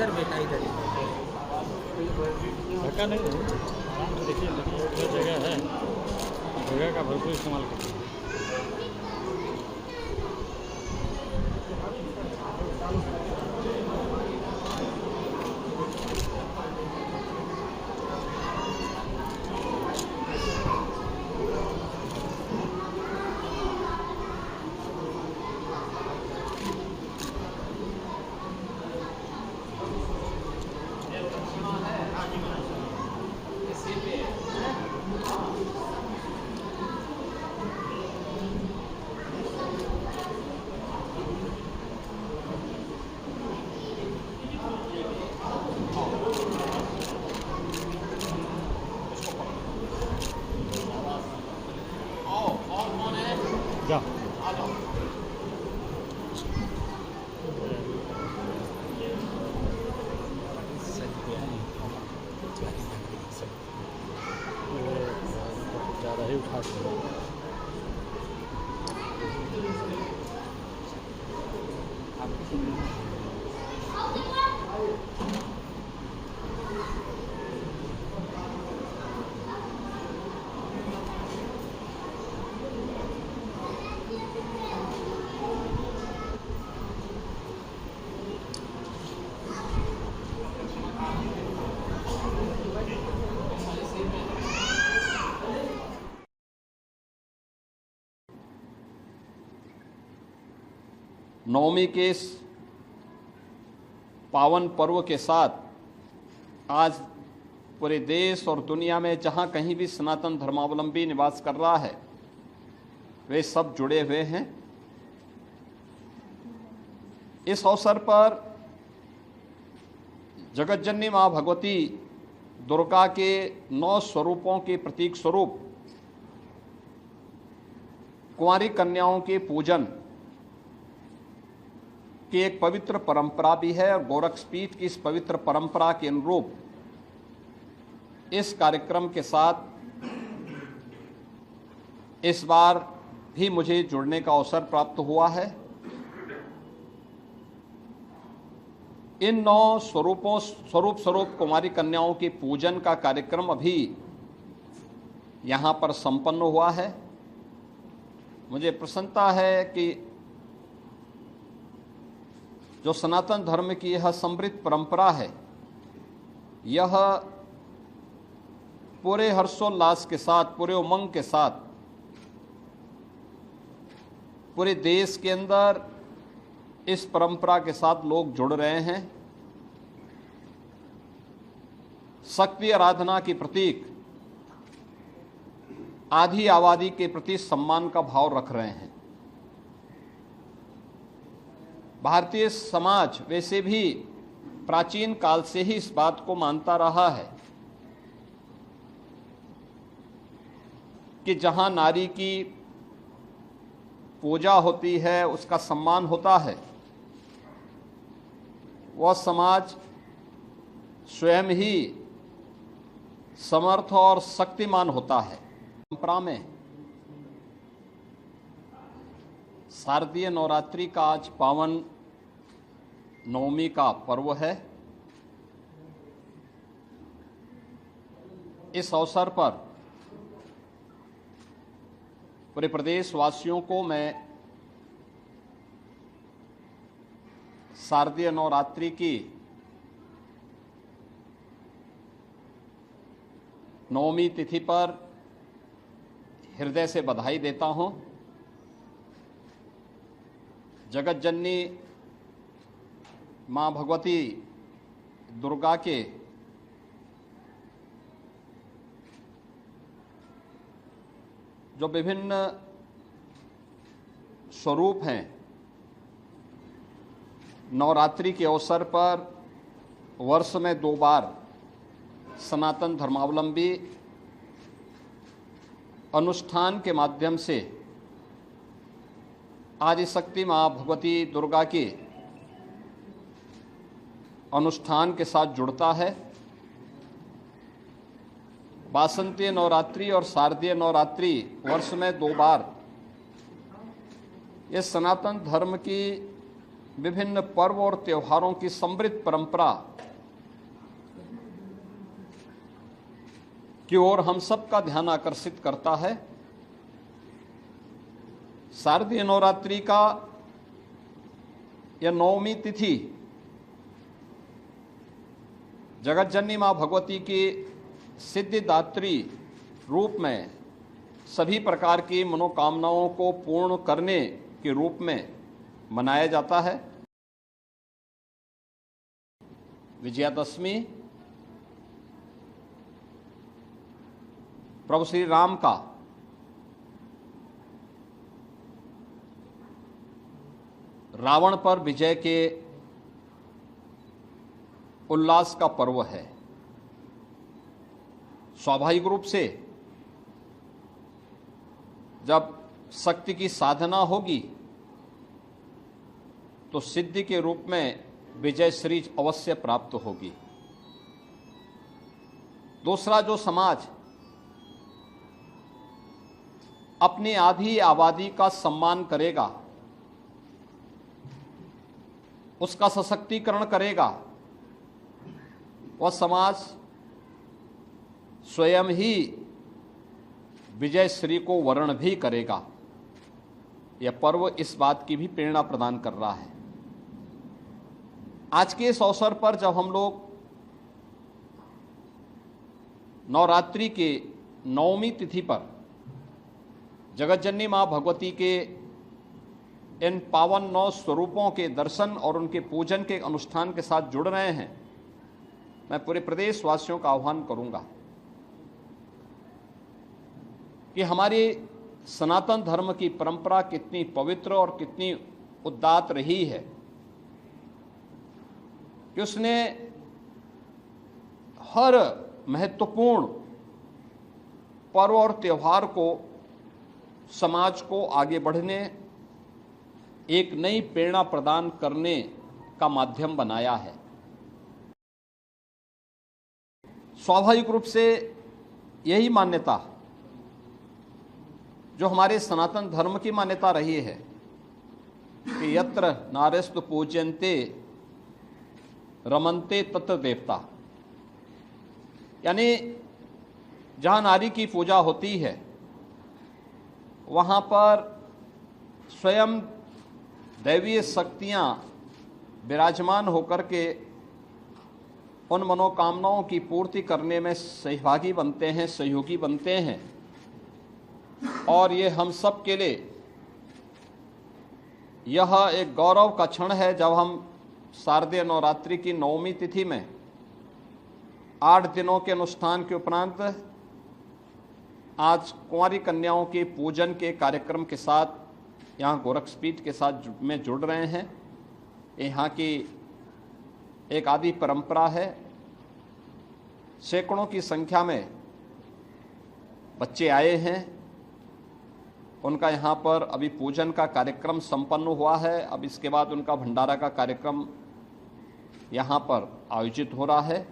इधर बेटा इधर धक्का नहीं है, आराम से देखिए, जगह है, जगह का भरपूर इस्तेमाल करिए। जा ज़्यादा ही उठा नवमी के इस पावन पर्व के साथ आज पूरे देश और दुनिया में जहाँ कहीं भी सनातन धर्मावलंबी निवास कर रहा है वे सब जुड़े हुए हैं। इस अवसर पर जगतजननी माँ भगवती दुर्गा के 9 स्वरूपों के प्रतीक स्वरूप कुंवारी कन्याओं के पूजन की एक पवित्र परंपरा भी है और गोरक्षपीठ की इस पवित्र परंपरा के अनुरूप इस कार्यक्रम के साथ इस बार भी मुझे जुड़ने का अवसर प्राप्त हुआ है। इन 9 स्वरूप कुमारी कन्याओं के पूजन का कार्यक्रम अभी यहाँ पर संपन्न हुआ है। मुझे प्रसन्नता है कि जो सनातन धर्म की यह समृद्ध परंपरा है, यह पूरे हर्षोल्लास के साथ, पूरे उमंग के साथ पूरे देश के अंदर इस परंपरा के साथ लोग जुड़ रहे हैं। शक्ति आराधना के प्रतीक आधी आबादी के प्रति सम्मान का भाव रख रहे हैं। भारतीय समाज वैसे भी प्राचीन काल से ही इस बात को मानता रहा है कि जहां नारी की पूजा होती है, उसका सम्मान होता है, वह समाज स्वयं ही समर्थ और शक्तिमान होता है। परंपरा में शारदीय नवरात्रि का आज पावन नवमी का पर्व है। इस अवसर पर पूरे प्रदेशवासियों को मैं शारदीय नवरात्रि की नवमी तिथि पर हृदय से बधाई देता हूं। जगतजननी माँ भगवती दुर्गा के जो विभिन्न स्वरूप हैं, नवरात्रि के अवसर पर वर्ष में 2 बार सनातन धर्मावलंबी अनुष्ठान के माध्यम से आदिशक्ति माँ भगवती दुर्गा के अनुष्ठान के साथ जुड़ता है। वासंतीय नवरात्रि और शारदीय नवरात्रि वर्ष में 2 बार ये सनातन धर्म की विभिन्न पर्व और त्योहारों की समृद्ध परंपरा की ओर हम सबका ध्यान आकर्षित करता है। शारदीय नवरात्रि का यह 9वीं तिथि जगतजननी मां भगवती के सिद्धिदात्री रूप में सभी प्रकार की मनोकामनाओं को पूर्ण करने के रूप में मनाया जाता है। विजयादशमी प्रभु श्री राम का रावण पर विजय के उल्लास का पर्व है। स्वाभाविक रूप से जब शक्ति की साधना होगी तो सिद्धि के रूप में विजय श्री अवश्य प्राप्त होगी। दूसरा, जो समाज अपनी आधी आबादी का सम्मान करेगा, उसका सशक्तिकरण करेगा, वह समाज स्वयं ही विजय श्री को वर्ण भी करेगा। यह पर्व इस बात की भी प्रेरणा प्रदान कर रहा है। आज के इस अवसर पर जब हम लोग नवरात्रि के 9वीं तिथि पर जगतजननी मां भगवती के इन पावन 9 स्वरूपों के दर्शन और उनके पूजन के अनुष्ठान के साथ जुड़ रहे हैं, मैं पूरे प्रदेशवासियों का आह्वान करूंगा कि हमारी सनातन धर्म की परंपरा कितनी पवित्र और कितनी उदात्त रही है कि उसने हर महत्वपूर्ण पर्व और त्योहार को समाज को आगे बढ़ने, एक नई प्रेरणा प्रदान करने का माध्यम बनाया है। स्वाभाविक रूप से यही मान्यता जो हमारे सनातन धर्म की मान्यता रही है कि यत्र नारेस्तु पूज्यन्ते रमन्ते तत्र देवता, यानी जहाँ नारी की पूजा होती है वहाँ पर स्वयं दैवीय शक्तियाँ विराजमान होकर के उन मनोकामनाओं की पूर्ति करने में सहभागी बनते हैं, सहयोगी बनते हैं। और ये हम सब के लिए यह एक गौरव का क्षण है जब हम शारदीय नवरात्रि की 9वीं तिथि में 8 दिनों के अनुष्ठान के उपरांत आज कुंवारी कन्याओं के पूजन के कार्यक्रम के साथ यहाँ गोरक्षपीठ के साथ में जुड़ रहे हैं। यहाँ की एक आदि परंपरा है। सैकड़ों की संख्या में बच्चे आए हैं। उनका यहाँ पर अभी पूजन का कार्यक्रम संपन्न हुआ है। अब इसके बाद उनका भंडारा का कार्यक्रम यहाँ पर आयोजित हो रहा है।